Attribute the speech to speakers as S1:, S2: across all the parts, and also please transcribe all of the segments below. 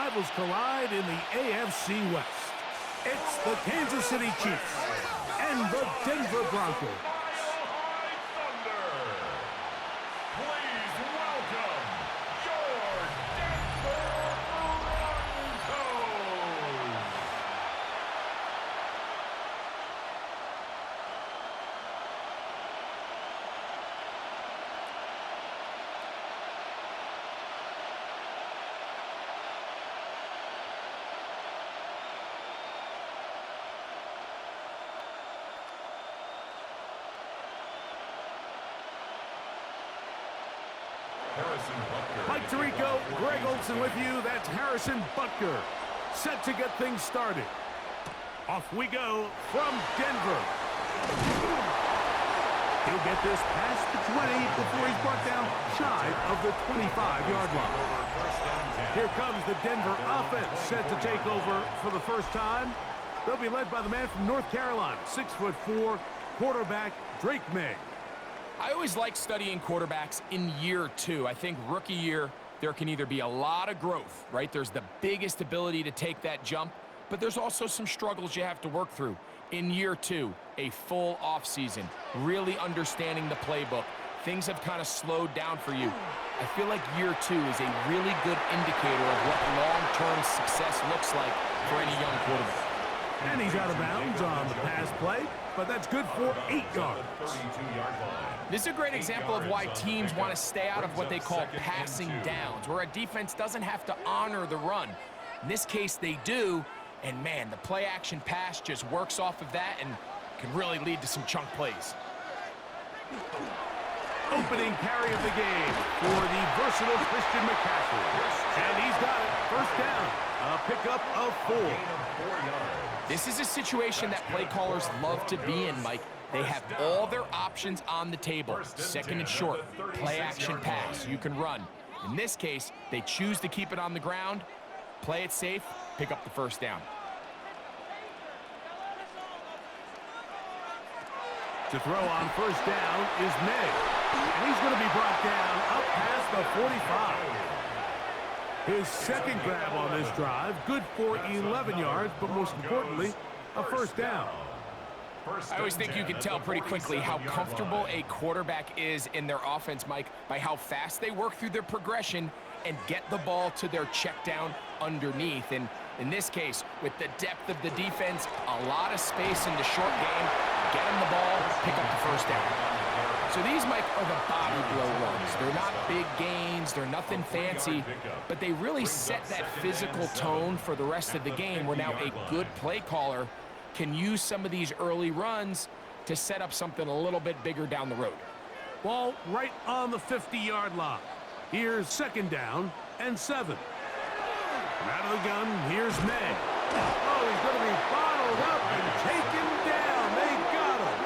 S1: rivals collide in the AFC West. It's the Kansas City Chiefs and the Denver Broncos. Mike Tirico, Greg Olson with you. That's Harrison Butker, set to get things started. Off we go from Denver. He'll get this past the 20 before he's brought down shy of the 25-yard line. Here comes the Denver offense, set to take over for the first time. They'll be led by the man from North Carolina, 6'4", quarterback Drake May.
S2: I always like studying quarterbacks in year two. I think rookie year, there can either be a lot of growth, right? There's the biggest ability to take that jump, but there's also some struggles you have to work through. In year two, a full offseason, really understanding the playbook. Things have kind of slowed down for you. I feel like year two is a really good indicator of what long-term success looks like for any young quarterback.
S1: And he's out of bounds on the pass play, but that's good for 8 yards.
S2: This is a great example of why teams want to stay out of what they call passing downs, where a defense doesn't have to honor the run. In this case, they do, and man, the play-action pass just works off of that and can really lead to some chunk plays.
S1: Opening carry of the game for the versatile Christian McCaffrey. And he's got it. First down. A pickup of 4.
S2: This is a situation that play callers love to be in, Mike. They have all their options on the table. Second and short, play action pass, you can run. In this case, they choose to keep it on the ground, play it safe, pick up the first down.
S1: To throw on first down is May. And he's going to be brought down up past the 45. His second grab on this drive, good for 11 yards, but most importantly, a first down.
S2: I always think you can tell pretty quickly how comfortable a quarterback is in their offense, Mike, by how fast they work through their progression and get the ball to their check down underneath. And in this case, with the depth of the defense, a lot of space in the short game, get them the ball, pick up the first down. So these, Mike, are the body blow runs. They're not big gains, they're nothing fancy, but they really set that physical tone for the rest of the game where now a good play caller can use some of these early runs to set up something a little bit bigger down the road.
S1: Ball right on the 50-yard line. Here's second down and 7. Out of the gun, here's May. Oh, he's going to be bottled up and taken down. They got him.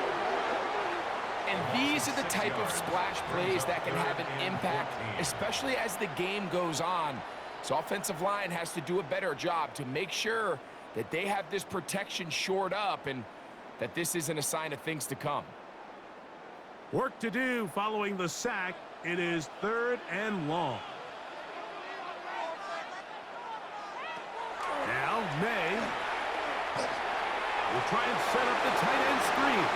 S2: And these are the type of splash plays that can have an impact, especially as the game goes on. So offensive line has to do a better job to make sure that they have this protection shored up and that this isn't a sign of things to come.
S1: Work to do following the sack. It is 3rd and long. Now, May will try and set up the tight end screen.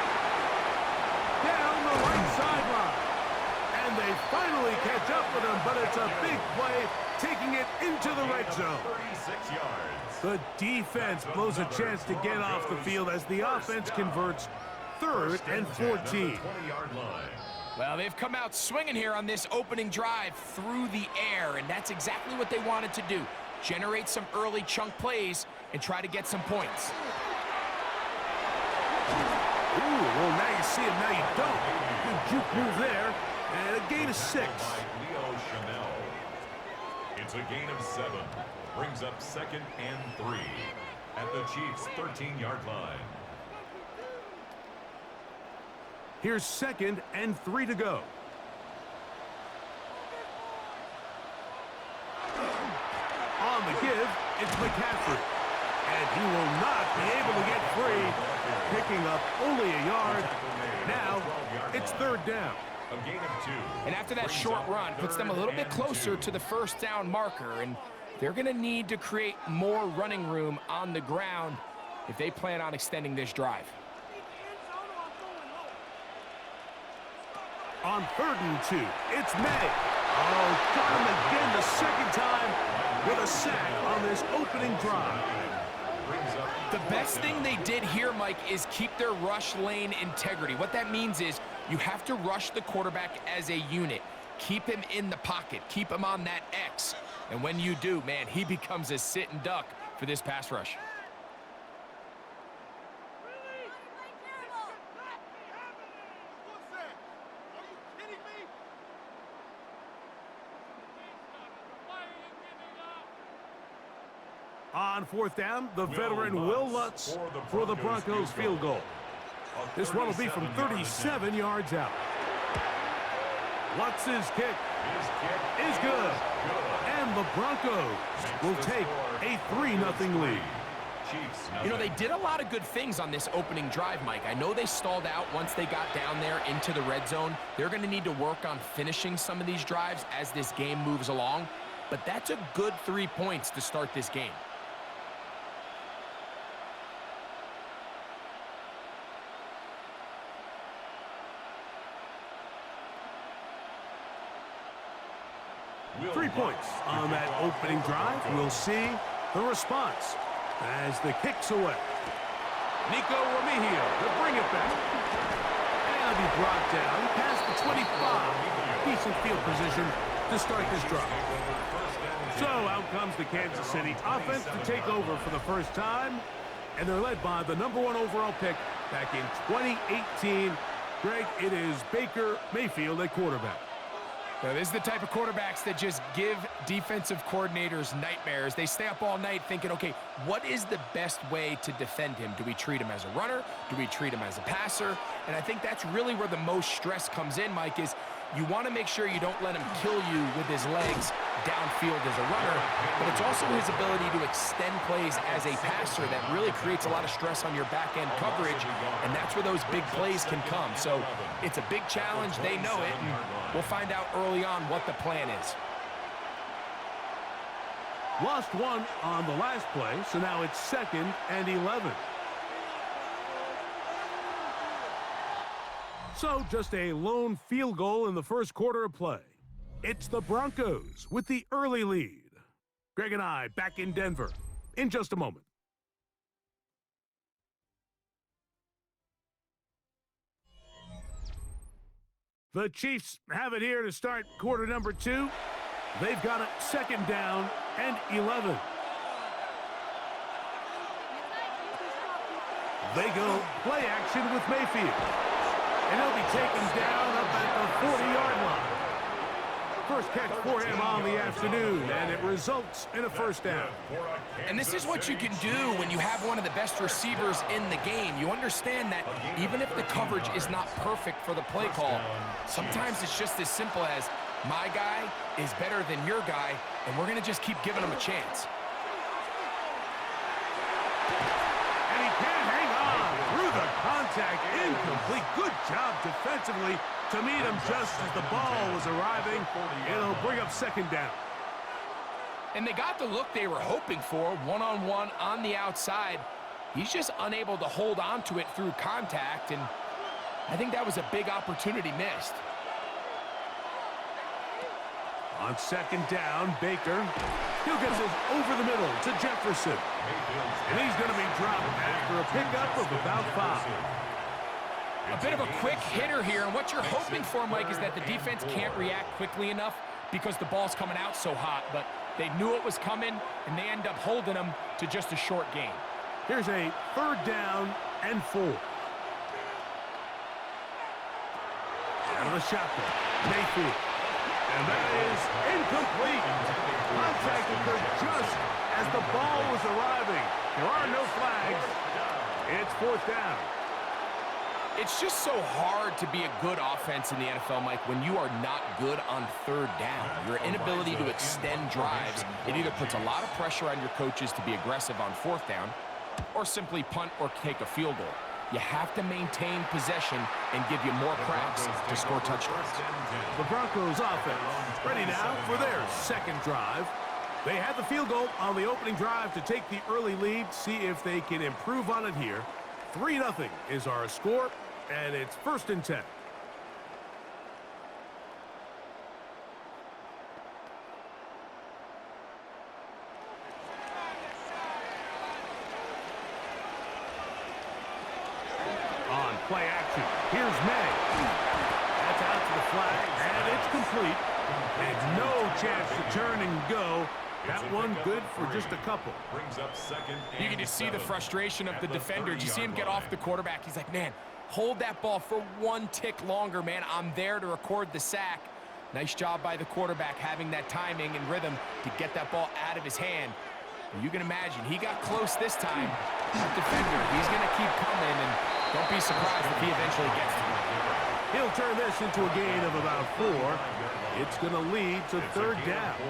S1: Down the right sideline. And they finally catch up with him, but it's a big play, taking it into the red zone. 36 yards. The defense blows a chance to get off the field as the offense converts 3rd and 14.
S2: Well, they've come out swinging here on this opening drive through the air, and that's exactly what they wanted to do. Generate some early chunk plays and try to get some points.
S1: Ooh, well, now you see it, now you don't. Good juke move there, and a gain of 6.
S3: It's a gain of 7. Brings up 2nd and 3 at the Chiefs' 13-yard line.
S1: Here's 2nd and 3 to go. On the give, it's McCaffrey. And he will not be able to get free, picking up only a yard. Now, it's 3rd down.
S3: A gain of 2.
S2: And after that short run, puts them a little bit closer to the first down marker. And they're going to need to create more running room on the ground if they plan on extending this drive.
S1: On 3rd and 2, it's May. Oh, got him again the second time with a sack on this opening drive.
S2: The best thing they did here, Mike, is keep their rush lane integrity. What that means is you have to rush the quarterback as a unit. Keep him in the pocket. Keep him on that X. And when you do, man, he becomes a sitting duck for this pass rush.
S1: On 4th down, the veteran Will Lutz for the Broncos field goal. This one will be from 37 yards out. Lutz's kick is good. And the Broncos will take a 3-0 lead.
S2: You know, they did a lot of good things on this opening drive, Mike. I know they stalled out once they got down there into the red zone. They're going to need to work on finishing some of these drives as this game moves along. But that's a good 3 points to start this game.
S1: Three points on that opening drive. We'll see the response as the kick's away. Nico Remigio to bring it back. And he brought down past the 25. Decent field position to start this drive. So out comes the Kansas City offense to take over for the first time. And they're led by the #1 overall pick back in 2018. Greg, it is Baker Mayfield at quarterback.
S2: Now, this is the type of quarterbacks that just give defensive coordinators nightmares. They stay up all night thinking, okay, what is the best way to defend him? Do we treat him as a runner? Do we treat him as a passer? And I think that's really where the most stress comes in, Mike, is you want to make sure you don't let him kill you with his legs downfield as a runner, but it's also his ability to extend plays as a passer that really creates a lot of stress on your back-end coverage, and that's where those big plays can come. So it's a big challenge. They know it, and we'll find out early on what the plan is.
S1: Lost one on the last play, so now it's 2nd and 11. So just a lone field goal in the first quarter of play. It's the Broncos with the early lead. Greg and I back in Denver in just a moment. The Chiefs have it here to start quarter number 2. They've got it 2nd down and 11. They go play action with Mayfield. And he'll be taken down up at the 40-yard line. First catch for him on the afternoon, and it results in a first down.
S2: And this is what you can do when you have one of the best receivers in the game. You understand that even if the coverage is not perfect for the play call, sometimes it's just as simple as my guy is better than your guy, and we're going to just keep giving him a chance.
S1: And he can't hang on through the contact. Incomplete. Good job defensively to meet him just as the ball was arriving. It'll bring up 2nd down.
S2: And they got the look they were hoping for, one-on-one on the outside. He's just unable to hold on to it through contact, and I think that was a big opportunity missed.
S1: On 2nd down, Baker. He'll get this over the middle to Jefferson. And he's going to be dropped after a pickup of about 5.
S2: A bit of a quick hitter here, and what you're hoping for, Mike, is that the defense can't react quickly enough because the ball's coming out so hot, but they knew it was coming, and they end up holding them to just a short gain.
S1: Here's a 3rd down and 4. Out of the shotgun, Mayfield. And that is incomplete. Contact occurred just as the ball was arriving. There are no flags. It's 4th down.
S2: It's just so hard to be a good offense in the NFL, Mike, when you are not good on 3rd down. Your inability to extend drives, it either puts a lot of pressure on your coaches to be aggressive on 4th down or simply punt or take a field goal. You have to maintain possession and give you more cracks to score touchdowns.
S1: The Broncos offense ready now for their 2nd drive. They had the field goal on the opening drive to take the early lead. See if they can improve on it here. 3-0 is our score, and it's 1st and 10. On play action, here's May. That's out to the flat, and it's complete. And no chance to turn and go. That one good for just a couple.
S3: Brings up 2nd and
S2: You can just see the
S3: 7
S2: frustration of
S3: at
S2: the defender. You see him get
S3: line.
S2: off the quarterback. He's like, man, hold that ball for one tick longer, man. I'm there to record the sack. Nice job by the quarterback having that timing and rhythm to get that ball out of his hand. You can imagine, he got close this time. That defender, he's going to keep coming, and don't be surprised if he eventually gets to him.
S1: He'll turn this into a gain of about 4. It's going to lead to 3rd down.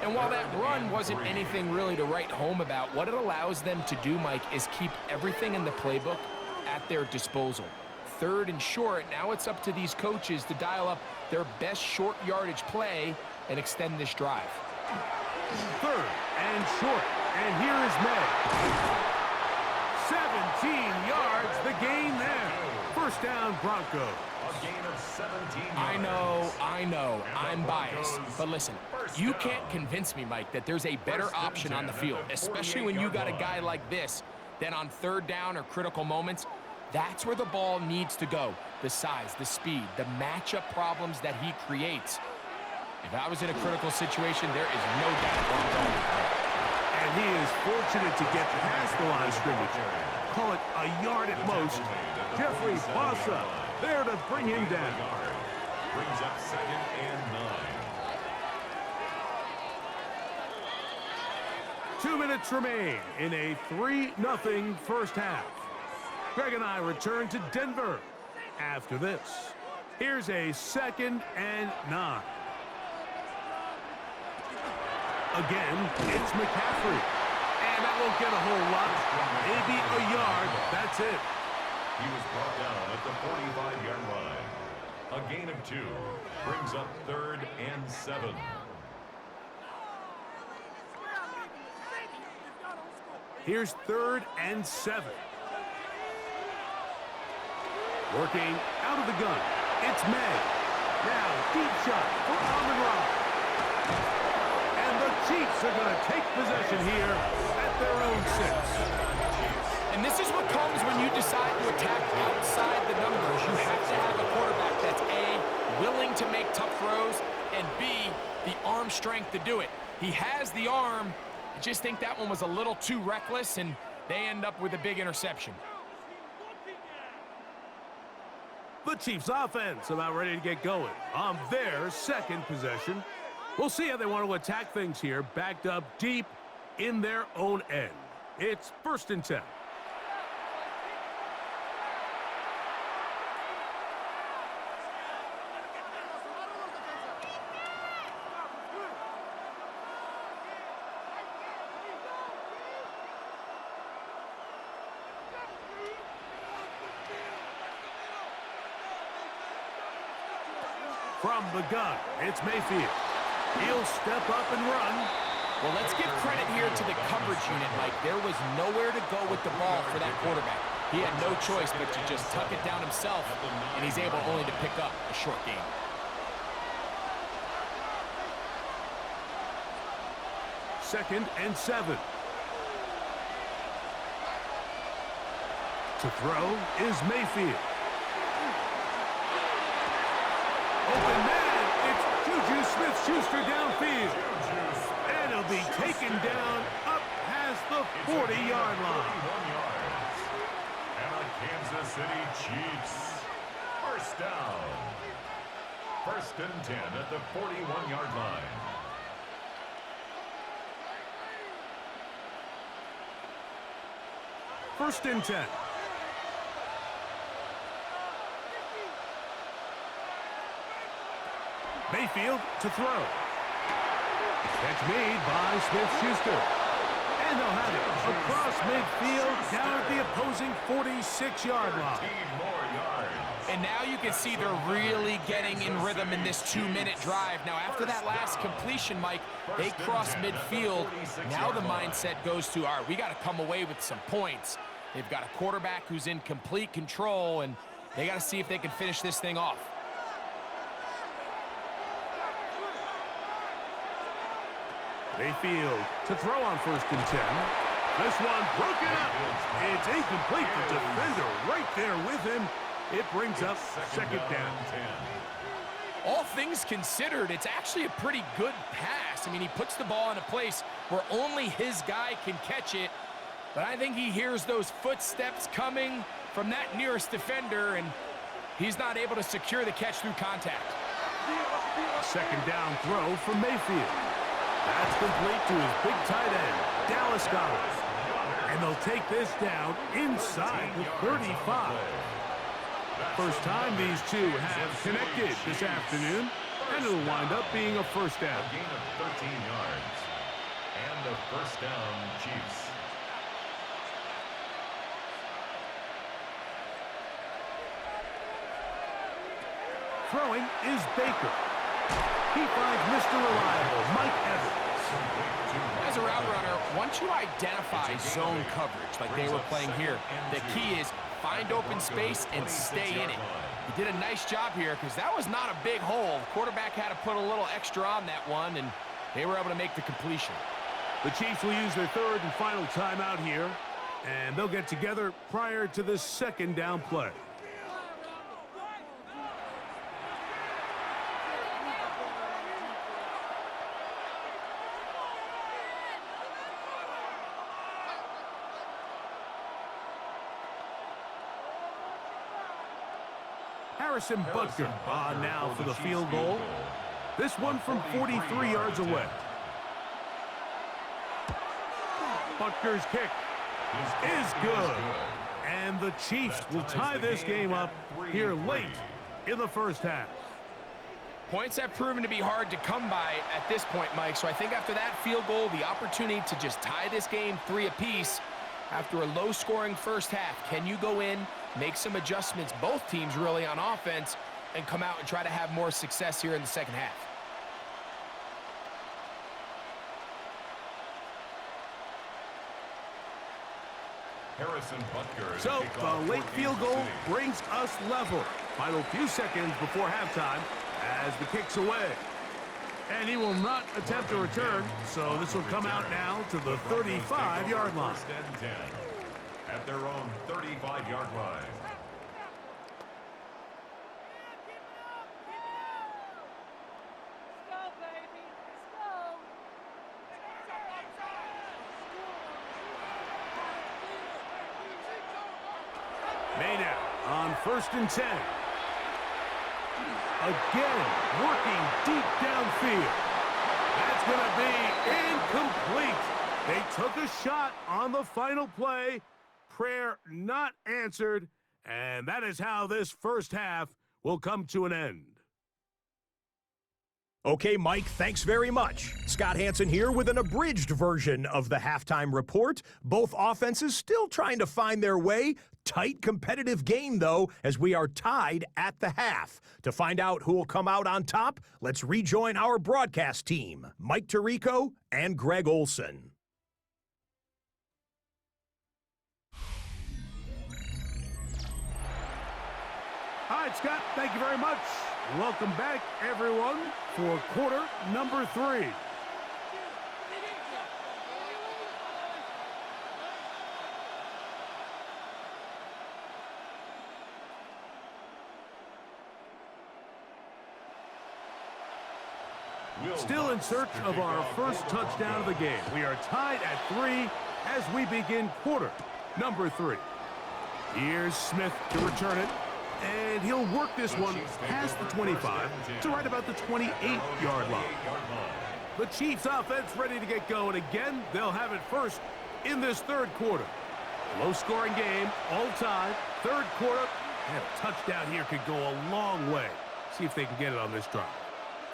S2: And while that run wasn't anything really to write home about, what it allows them to do, Mike, is keep everything in the playbook at their disposal. 3rd and short, now it's up to these coaches to dial up their best short yardage play and extend this drive.
S1: 3rd and short, and here is May. 17 yards, the gain there. 1st down, Broncos.
S3: A gain of 17
S2: I know, I'm biased. But listen, you can't convince me, Mike, that there's a better option on the field, especially when you got a guy like this, than on 3rd down or critical moments. That's where the ball needs to go. The size, the speed, the matchup problems that he creates. If I was in a critical situation, there is no doubt where I'm going with that.
S1: And he is fortunate to get past the line of scrimmage. Call it a yard at most. Jeffrey Bossa there to bring him down.
S3: Brings up 2nd and 9.
S1: 2 minutes remain in a 3-0 first half. Greg and I return to Denver after this. Here's a 2nd and 9. Again, it's McCaffrey. And that won't get a whole lot. Maybe a yard. That's it.
S3: He was brought down at the 45-yard line. A gain of 2 brings up 3rd and 7.
S1: Here's 3rd and 7. Working out of the gun. It's May. Now, deep shot for Amon-Ra. And the Chiefs are going to take possession here at their own 6.
S2: And this is what comes when you decide to attack outside the numbers. You have to have a quarterback that's A, willing to make tough throws, and B, the arm strength to do it. He has the arm. I just think that one was a little too reckless, and they end up with a big interception.
S1: The Chiefs offense about ready to get going on their 2nd possession. We'll see how they want to attack things here, backed up deep in their own end. It's 1st and 10. From the gun, it's Mayfield. He'll step up and run.
S2: Well, let's give credit here to the coverage unit, Mike. There was nowhere to go with the ball for that quarterback. He had no choice but to just tuck it down himself, and he's able only to pick up a short gain.
S1: 2nd and 7. To throw is Mayfield. Open man, it's Juju Smith-Schuster downfield. And he'll be taken down up past the 40-yard line.
S3: 41 yards. And the Kansas City Chiefs. 1st down. 1st and 10 at the 41-yard line.
S1: First and 10. Mayfield to throw. Catch made by Smith-Schuster. And they'll have it across midfield down at the opposing 46-yard line.
S3: 15 more yards.
S2: And now you can see they're really getting in rhythm in this 2-minute drive. Now, after that last completion, Mike, they cross midfield. Now the mindset goes to, all right, we got to come away with some points. They've got a quarterback who's in complete control, and they got to see if they can finish this thing off.
S1: Mayfield to throw on 1st and 10. This one broken up. It's incomplete. The defender right there with him. It brings up 2nd down.
S2: All things considered, it's actually a pretty good pass. I mean, he puts the ball in a place where only his guy can catch it. But I think he hears those footsteps coming from that nearest defender, and he's not able to secure the catch through contact.
S1: 2nd down throw from Mayfield. That's complete to his big tight end, Dallas Goddard. And they'll take this down inside the 35. First time these two have connected this afternoon, and it'll wind up being a 1st down.
S3: A gain of 13 yards. And the 1st down, Chiefs.
S1: Throwing is Baker. He finds Mr. Reliable, Mike Evans.
S2: As a route runner, once you identify zone coverage like they were playing here, the key is find open space and stay in it. He did a nice job here because that was not a big hole. The quarterback had to put a little extra on that one, and they were able to make the completion.
S1: The Chiefs will use their 3rd and final timeout here, and they'll get together prior to this 2nd down play. Harrison Butker on now for the field goal. This one from 43 yards away. Butker's kick is good. And the Chiefs will tie this game up here late in the 1st half.
S2: Points have proven to be hard to come by at this point, Mike. So I think after that field goal, the opportunity to just tie this game 3 apiece after a low-scoring 1st half. Can you go in, make some adjustments, both teams really, on offense, and come out and try to have more success here in the 2nd half?
S3: Harrison Butker.
S1: So the late field goal brings us level. Final few seconds before halftime as the kick's away. And he will not attempt a return, so this will come out now to the 35-yard line.
S3: 1st and 10 at their own 35-yard line.
S1: Maynard on 1st and 10. Again, working deep downfield. That's going to be incomplete. They took a shot on the final play. Prayer not answered. And that is how this 1st half will come to an end.
S4: Okay, Mike, thanks very much. Scott Hansen here with an abridged version of the halftime report. Both offenses still trying to find their way. Tight competitive game, though, as we are tied at the half. To find out who will come out on top, let's rejoin our broadcast team, Mike Tirico and Greg Olson.
S1: All right, Scott, thank you very much. Welcome back, everyone, for quarter number 3. Still in search of our first touchdown of the game. We are tied at 3 as we begin quarter number 3. Here's Smith to return it. And he'll work this one past the 25 to right about the 28-yard line. The Chiefs offense ready to get going again. They'll have it first in this 3rd quarter. Low-scoring game, all time. 3rd quarter, and a touchdown here could go a long way. See if they can get it on this drive.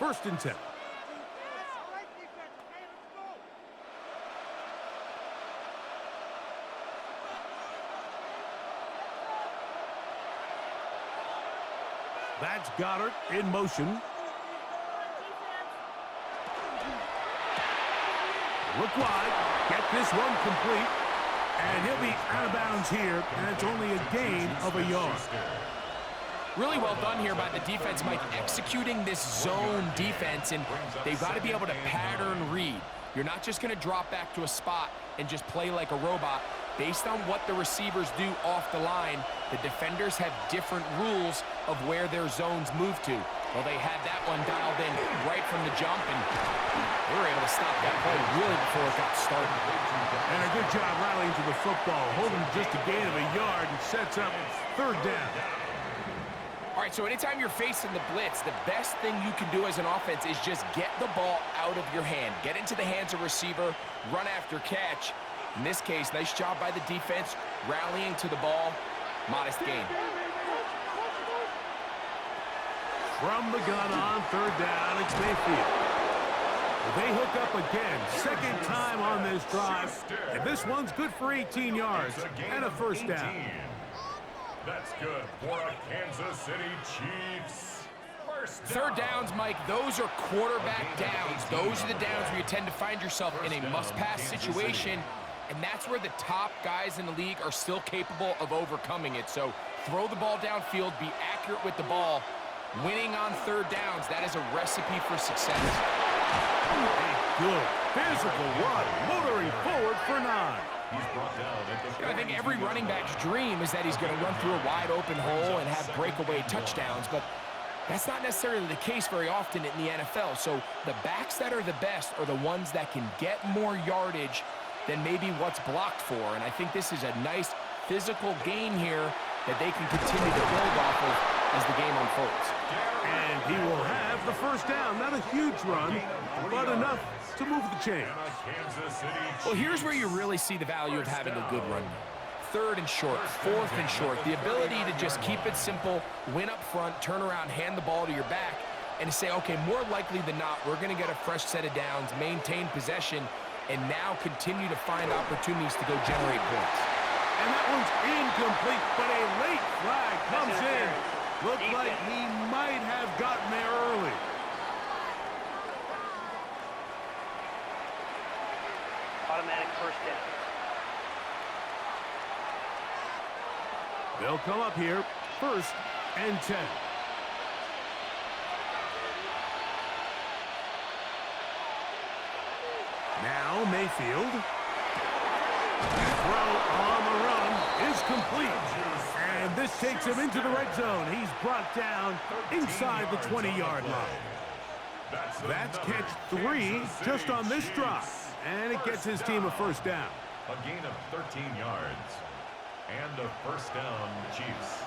S1: 1st and 10. That's Goddard in motion. Look wide. Get this one complete. And he'll be out of bounds here, and it's only a gain of a yard.
S2: Really well done here by the defense, Mike, executing this zone defense, and they've got to be able to pattern read. You're not just going to drop back to a spot and just play like a robot. Based on what the receivers do off the line, the defenders have different rules of where their zones move to. Well, they had that one dialed in right from the jump, and they were able to stop that play really before it got started.
S1: And a good job rallying to the football, holding just a gain of a yard and sets up third down.
S2: All right, so anytime you're facing the blitz, the best thing you can do as an offense is just get the ball out of your hand. Get into the hands of receiver, run after catch. In this case, nice job by the defense, rallying to the ball. Modest gain.
S1: From the gun on third down, it's Mayfield. They hook up again, second time on this drive. And this one's good for 18 yards and a first down.
S3: That's good for a Kansas City Chiefs.
S2: Third downs, Mike, those are quarterback downs. Those are the downs where you tend to find yourself in a must-pass situation, and that's where the top guys in the league are still capable of overcoming it. So throw the ball downfield, be accurate with the ball. Winning on third downs, that is a recipe for success.
S1: A good physical run, motoring forward for 9.
S2: I think every running back's dream is that he's going to run through a wide open hole and have breakaway touchdowns, but that's not necessarily the case very often in the NFL. So the backs that are the best are the ones that can get more yardage than maybe what's blocked for. And I think this is a nice physical gain here that they can continue to build off of as the game unfolds.
S1: And he will have the first down. Not a huge run, but enough to move the chains.
S2: Well, here's where you really see the value of having a good run. Third and short, fourth and short. The ability to just keep it simple, win up front, turn around, hand the ball to your back, and say, okay, more likely than not, we're going to get a fresh set of downs, maintain possession, and now continue to find opportunities to go generate points.
S1: And that one's incomplete, but a late flag comes in. Looked like he might have gotten there early.
S5: Automatic first down.
S1: They'll come up here, 1st and 10. Now Mayfield. Throw on the run is complete. And this takes him into the red zone. He's brought down inside the 20-yard line. That's catch 3 just on this drive. And it gets his team a first down.
S3: A gain of 13 yards. And a first down, Chiefs.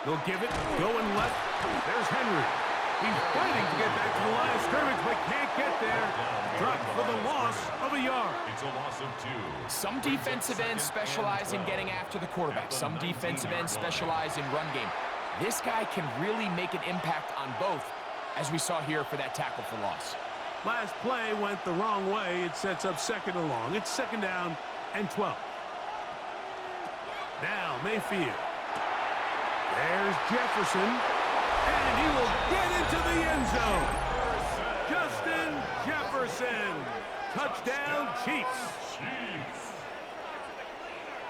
S1: They'll give it, going left. There's Henry. He's fighting to get back to the line of scrimmage, but can't get there. Dropped for the loss of a yard.
S3: It's a loss of 2.
S2: Some defensive ends specialize in getting after the quarterback. Some defensive ends specialize in run game. This guy can really make an impact on both, as we saw here for that tackle for loss.
S1: Last play went the wrong way. It sets up 2nd and long. It's 2nd down and 12. Now Mayfield. There's Jefferson. And he will get into the end zone. Justin Jefferson. Touchdown, Chiefs.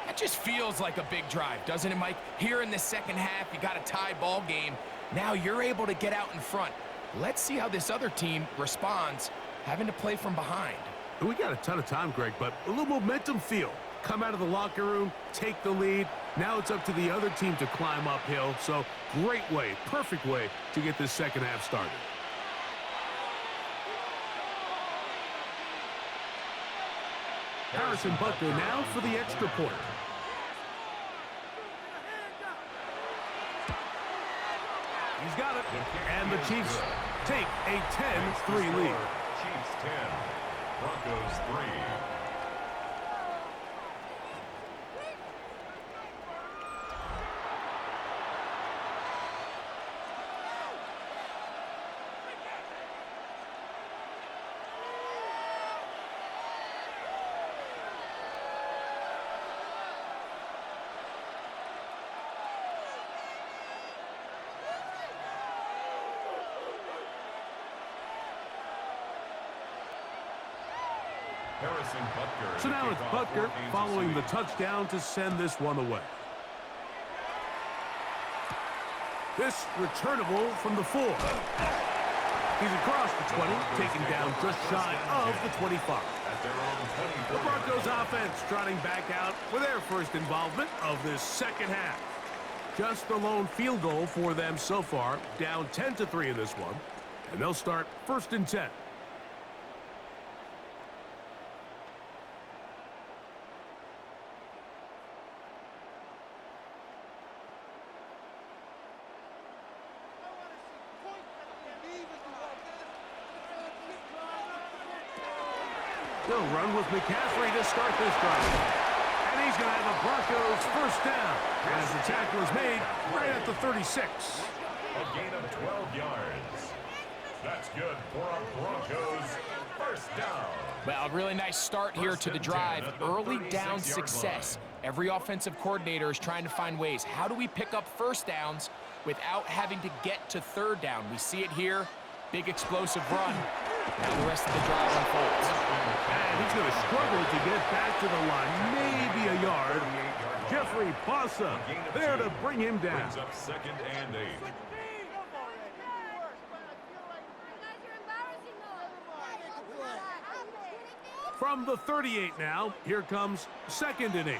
S2: That just feels like a big drive, doesn't it, Mike? Here in the second half, you got a tie ball game. Now you're able to get out in front. Let's see how this other team responds, having to play from behind.
S1: We got a ton of time, Greg, but a little momentum feel. Come out of the locker room, take the lead. Now it's up to the other team to climb uphill. So great way, perfect way to get this second half started. Harrison Butker now for the extra point. He's got it. And the Chiefs take a 10-3 lead.
S3: Chiefs 10, Broncos 3.
S1: So now it's Butker following the touchdown to send this one away. This returnable from the 4. He's across the 20, taken down just shy of the 25. The Broncos offense trotting back out for their first involvement of this second half. Just the lone field goal for them so far, down 10-3 in this one. And they'll start 1st and 10. They'll run with McCaffrey to start this drive. And he's going to have the Broncos first down as the tackle is made right at the 36.
S3: A gain of 12 yards. That's good for a Broncos first down.
S2: Well, a really nice start here to the drive. Early down success. Every offensive coordinator is trying to find ways. How do we pick up first downs without having to get to third down? We see it here. Big explosive run. Now the rest of the drive unfolds.
S1: And he's going to struggle to get back to the line. Maybe a yard. Jeffrey Bossa there to bring him down.
S3: Brings up 2nd and 8.
S1: From the 38 now, here comes 2nd and 8.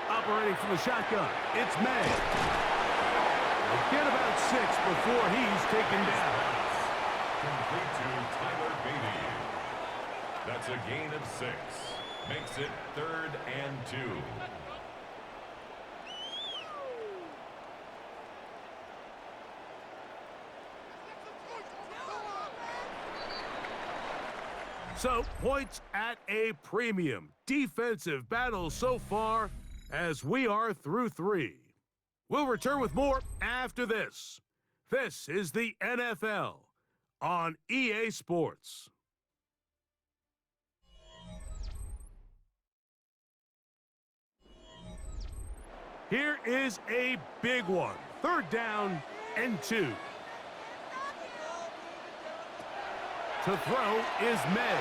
S1: Operating from the shotgun, it's May. They'll get about 6 before he's taken down.
S3: Complete to Tyler Beatty. That's a gain of 6. Makes it 3rd and 2.
S1: So, points at a premium. Defensive battle so far as we are through 3. We'll return with more after this. This is the NFL on EA Sports. Here is a big one. 3rd down and 2. To throw is May.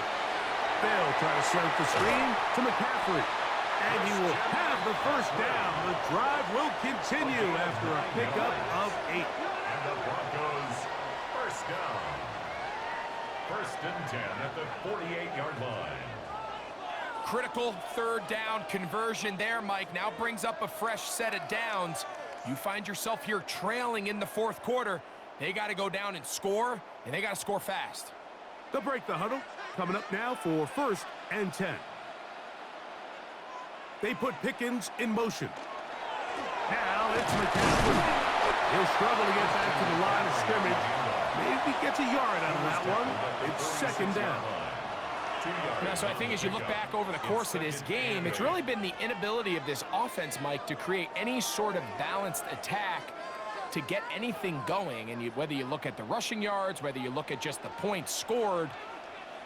S1: They'll try to slant the screen to McCaffrey. And he will have the first down. The drive will continue after a pickup of 8.
S3: And the Broncos first down. 1st and 10 at the 48-yard line.
S2: Critical 3rd down conversion there, Mike. Now brings up a fresh set of downs. You find yourself here trailing in the 4th quarter. They got to go down and score, and they got to score fast.
S1: They'll break the huddle. Coming up now for 1st and 10. They put Pickens in motion. Now it's McCaffrey. He'll struggle to get back to the line of scrimmage. Maybe gets a yard out of that one. It's 2nd down.
S2: Yeah, so I think as you look back over the course of this game, it's really been the inability of this offense, Mike, to create any sort of balanced attack to get anything going. And whether you look at the rushing yards, whether you look at just the points scored,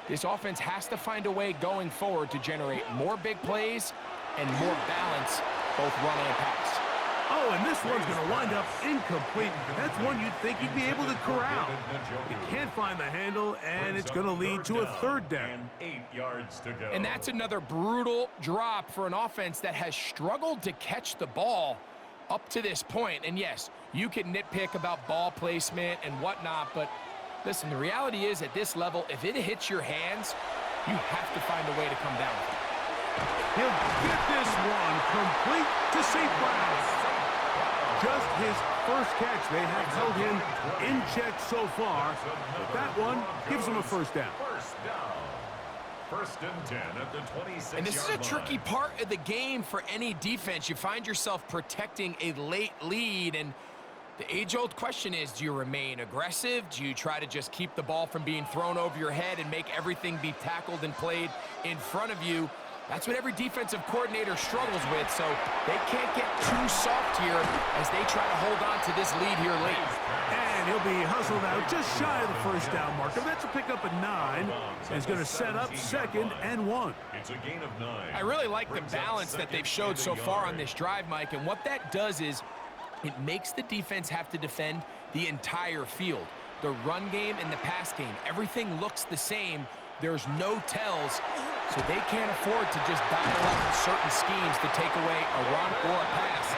S2: this offense has to find a way going forward to generate more big plays and more balance, both run and pass.
S1: Oh, and this one's going to wind up incomplete. That's one you'd think he'd be able to corral. He can't find the handle, and it's going to lead to a 3rd down.
S3: 8 yards to go.
S2: And that's another brutal drop for an offense that has struggled to catch the ball up to this point. And yes, you can nitpick about ball placement and whatnot, but listen, the reality is at this level, if it hits your hands, you have to find a way to come down with it.
S1: He'll get this one complete to St. Brown. Just his first catch. They have held him in check so far, but that one gives him a first down.
S3: First down. 1st and 10 at the 26-yard line.
S2: And this is a tricky part of the game for any defense. You find yourself protecting a late lead, and the age-old question is, do you remain aggressive? Do you try to just keep the ball from being thrown over your head and make everything be tackled and played in front of you? That's what every defensive coordinator struggles with, so they can't get too soft here as they try to hold on to this lead here late.
S1: And he'll be hustled out just shy of the first down marker. That's a pickup at 9. And he's going to set up 2nd and 1.
S3: It's a gain of 9.
S2: I really like the balance that they've showed so far on this drive, Mike, and what that does is it makes the defense have to defend the entire field. the run game and the pass game. Everything looks the same. There's no tells, so they can't afford to just dial up certain schemes to take away a run or a pass.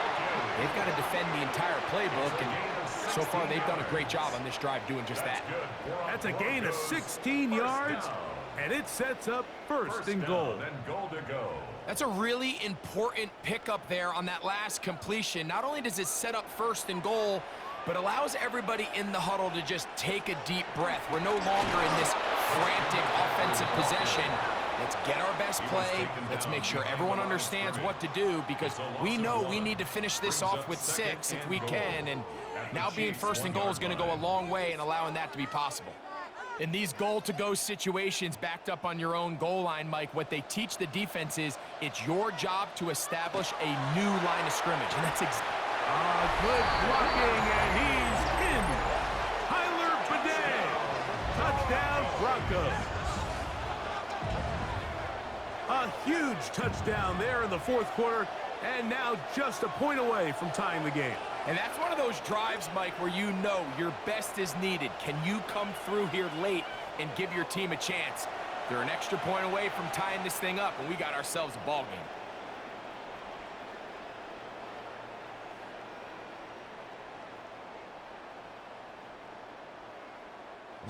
S2: They've got to defend the entire playbook, and so far they've done a great job on this drive doing just that.
S1: That's a gain of 16 yards, and it sets up first and goal.
S2: That's a really important pickup there on that last completion. Not only does it set up first and goal, but allows everybody in the huddle to just take a deep breath. We're no longer in this frantic offensive possession. Let's get our best play. Let's make sure everyone understands what to do, because we know we need to finish this off with 6 if we can, and now being first and goal is going to go a long way in allowing that to be possible. In these goal-to-go situations backed up on your own goal line, Mike, what they teach the defense is it's your job to establish a new line of scrimmage, and that's
S1: good blocking, and he's in. Tyler Bidet. Touchdown, Broncos. A huge touchdown there in the fourth quarter, and now just a point away from tying the game.
S2: And that's one of those drives, Mike, where you know your best is needed. Can you come through here late and give your team a chance? They're an extra point away from tying this thing up, and we got ourselves a ball game.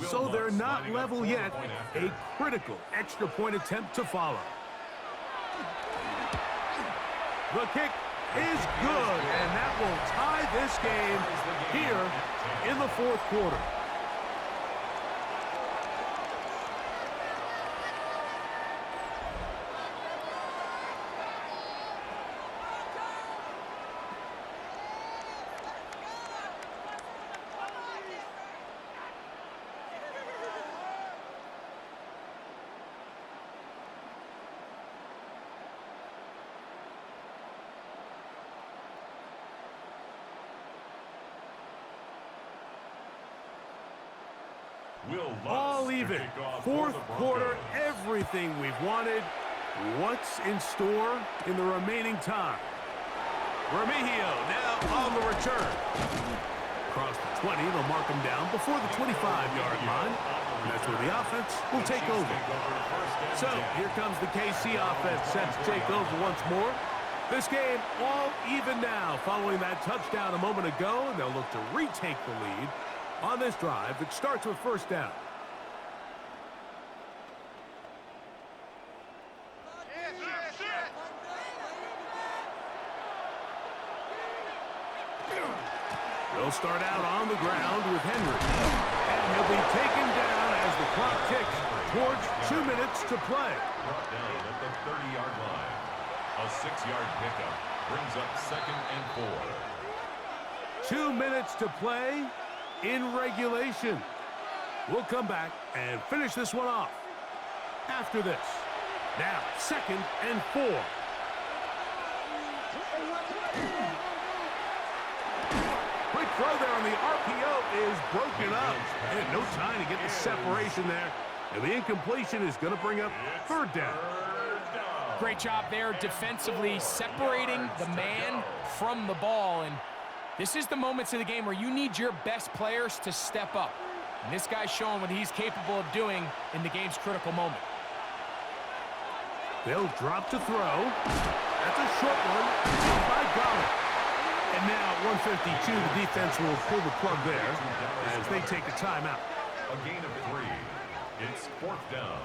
S1: So they're not level yet. A critical extra point attempt to follow. The kick is good, and that will tie this game here in the fourth quarter. All even. Fourth quarter, everything we've wanted. What's in store in the remaining time? Remigio now on the return. Across the 20, they'll mark him down before the 25-yard line. And that's where the offense will take over. So here comes the KC offense set to take over once more. This game all even now following that touchdown a moment ago, and they'll look to retake the lead on this drive that starts with first down. They'll start out on the ground with Henry. And he'll be taken down as the clock ticks towards 2 minutes to play.
S3: Brought down at the 30-yard line. A 6-yard pickup brings up 2nd and 4.
S1: 2 minutes to play in regulation. We'll come back and finish this one off after this. Now, 2nd and 4. Quick throw there on the RPO is broken up. And no time to get the separation there. And the incompletion is going to bring up third down.
S2: Great job there defensively, separating the man from the ball. And this is the moments of the game where you need your best players to step up. And this guy's showing what he's capable of doing in the game's critical moment.
S1: They'll drop to throw. That's a short one. By Golladay. And now at 152, the defense will pull the plug there as they take a timeout.
S3: A gain of 3. It's 4th down.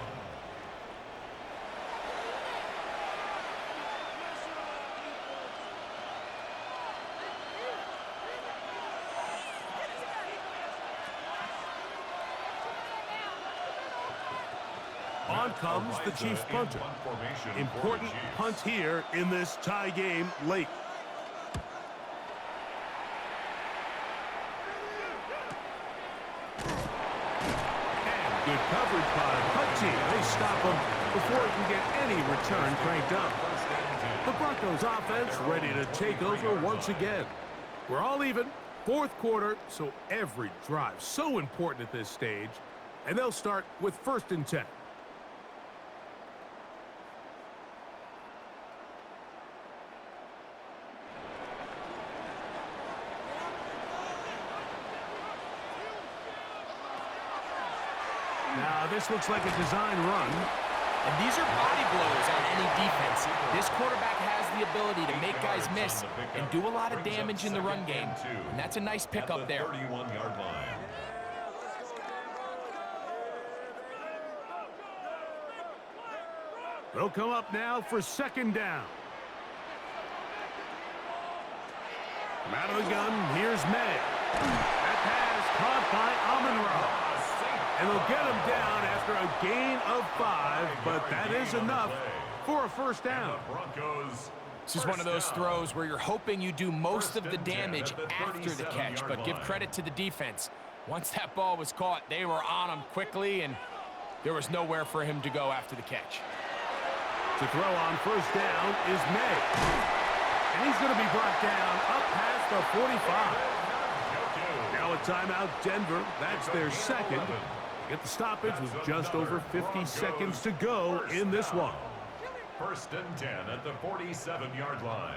S1: On comes the Chiefs punter. Important punt here in this tie game late. And good coverage by the punt team. They stop him before he can get any return cranked up. The Broncos offense ready to take over once again. We're all even. Fourth quarter, so every drive so important at this stage. And they'll start with 1st and 10. Now, this looks like a design run.
S2: And these are body blows on any defense. This quarterback has the ability to make guys miss and do a lot of damage in the run game. And that's a nice pickup there.
S3: 31-yard line.
S1: They'll come up now for second down. From out of the gun, here's May. That pass caught by Amon-Ra. And they'll get him down after a gain of 5, but that is enough for a first down.
S2: This is one of those throws where you're hoping you do most of the damage after the catch, but give credit to the defense. Once that ball was caught, they were on him quickly, and there was nowhere for him to go after the catch.
S1: To throw on first down is May. And he's going to be brought down up past the 45. Now a timeout, Denver. That's their second. Get the stoppage with just over 50 seconds to go in this one.
S3: First and 10 at the 47-yard line.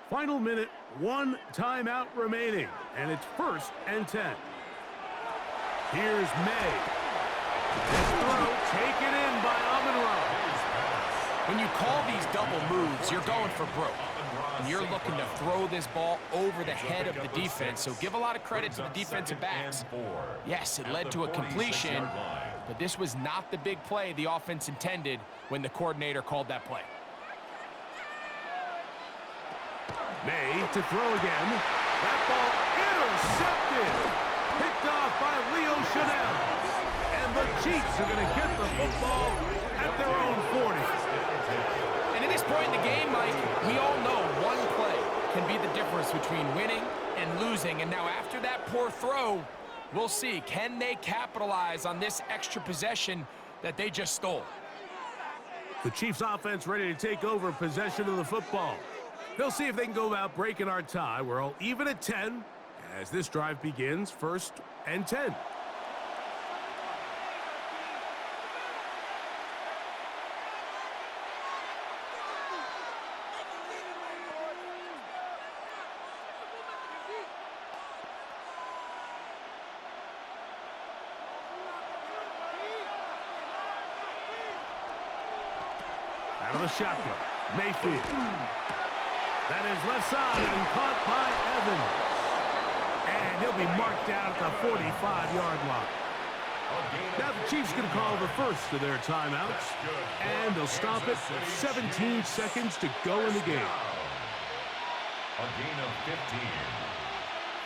S1: Final minute, 1 timeout remaining, and it's first and 10. Here's May. This throw taken in by Amon-Ra.
S2: When you call these double moves, you're going for broke. And you're looking to throw this ball over the head of the defense, so give a lot of credit to the defensive backs. Yes, it led to a completion, but this was not the big play the offense intended when the coordinator called that play.
S1: May to throw again. That ball intercepted. Picked off by Leo Chanel. And the Chiefs are going to get the football at their own 40.
S2: And at this point in the game, Mike, we all know one play can be the difference between winning and losing. And now after that poor throw, we'll see, can they capitalize on this extra possession that they just stole?
S1: The Chiefs offense ready to take over possession of the football. They'll see if they can go about breaking our tie. We're all even at 10 as this drive begins, first and 10. Out of the shotgun, Mayfield. That is left side and caught by Evans. And he'll be marked down at the 45-yard line. Now the Chiefs going to call the first of their timeouts. And they'll stop it with 17 seconds to go in the game.
S3: A gain of 15.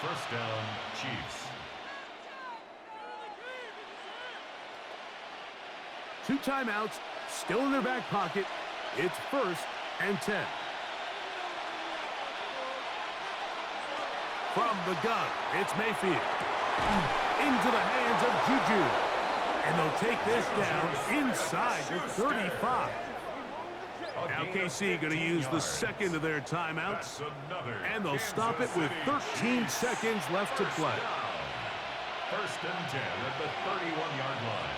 S3: First down, Chiefs.
S1: 2 timeouts still in their back pocket. It's first and 10. From the gun, it's Mayfield. Into the hands of Juju. And they'll take this down inside the 35. Now KC going to use the second of their timeouts. And they'll stop it with 13 seconds left to play.
S3: First and 10 at the 31-yard line.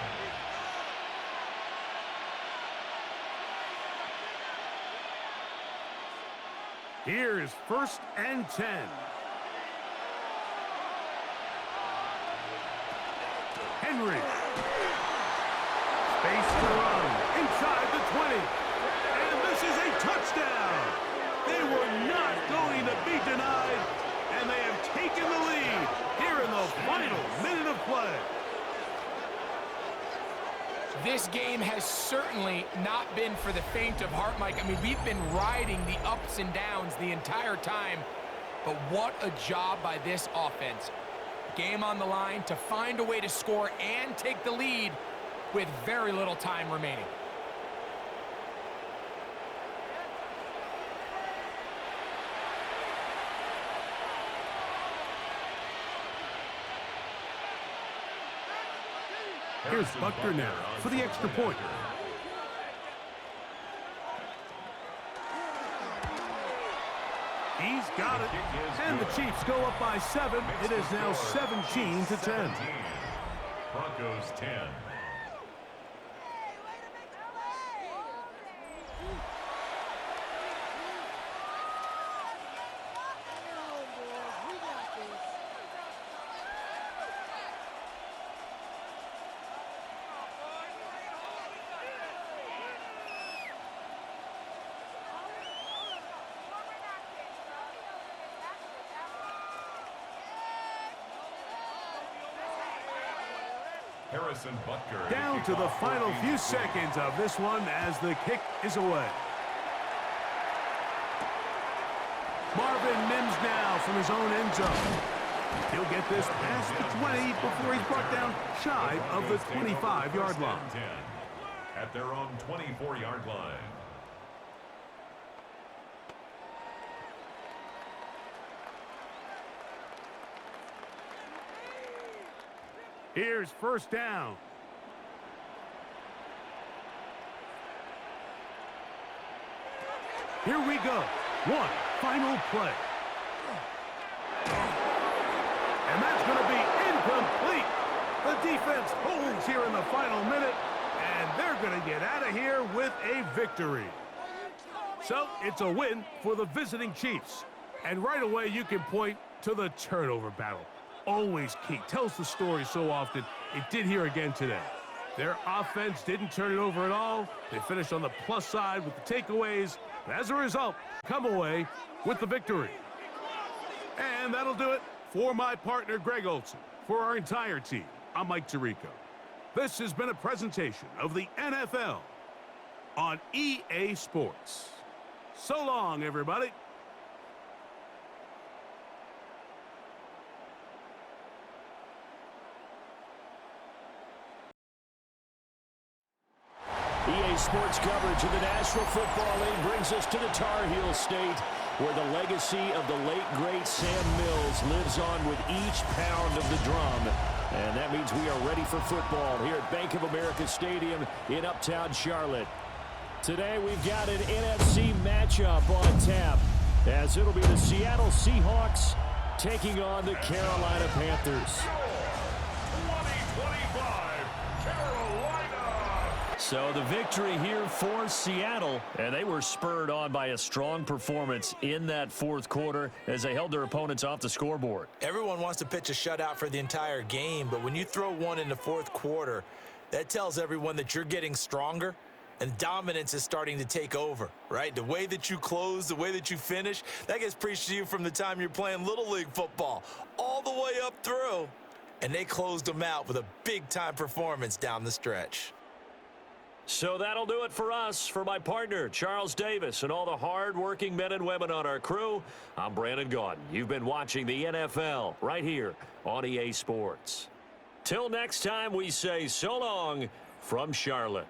S1: Here is first and 10. Henry. Space to run. Inside the 20. And this is a touchdown. They were not going to be denied. And they have taken the lead here in the final minute of play.
S2: This game has certainly not been for the faint of heart, Mike. I mean, we've been riding the ups and downs the entire time. But what a job by this offense. Game on the line to find a way to score and take the lead with very little time remaining.
S1: Here's Buckner now for the extra point. He's got it. And the Chiefs go up by 7. It is now 17 to 10.
S3: Broncos 10. Harrison Butker.
S1: Down to the final few seconds of this one as the kick is away. Marvin Mims now from his own end zone. He'll get this past the 20 before he's brought down shy of the 25-yard line.
S3: At their own 24-yard line.
S1: Here's first down. Here we go. One final play. And that's going to be incomplete. The defense holds here in the final minute, and they're going to get out of here with a victory. So it's a win for the visiting Chiefs. And right away you can point to the turnover battle. Always key. Tells the story so often. It did here again today. Their offense didn't turn it over at all. They finished on the plus side with the takeaways. And as a result, come away with the victory. And that'll do it for my partner, Greg Olson. For our entire team, I'm Mike Tirico. This has been a presentation of the NFL on EA Sports. So long, everybody.
S6: EA Sports coverage of the National Football League brings us to the Tar Heel State, where the legacy of the late, great Sam Mills lives on with each pound of the drum. And that means we are ready for football here at Bank of America Stadium in Uptown Charlotte. Today we've got an NFC matchup on tap, as it'll be the Seattle Seahawks taking on the Carolina Panthers. So the victory here for Seattle, and they were spurred on by a strong performance in that fourth quarter as they held their opponents off the scoreboard.
S7: Everyone wants to pitch a shutout for the entire game, but when you throw one in the fourth quarter, that tells everyone that you're getting stronger and dominance is starting to take over, right? The way that you close, the way that you finish, that gets preached to you from the time you're playing Little League football all the way up through, and they closed them out with a big-time performance down the stretch.
S6: So that'll do it for us. For my partner, Charles Davis, and all the hard-working men and women on our crew, I'm Brandon Gaudin. You've been watching the NFL right here on EA Sports. Till next time, we say so long from Charlotte.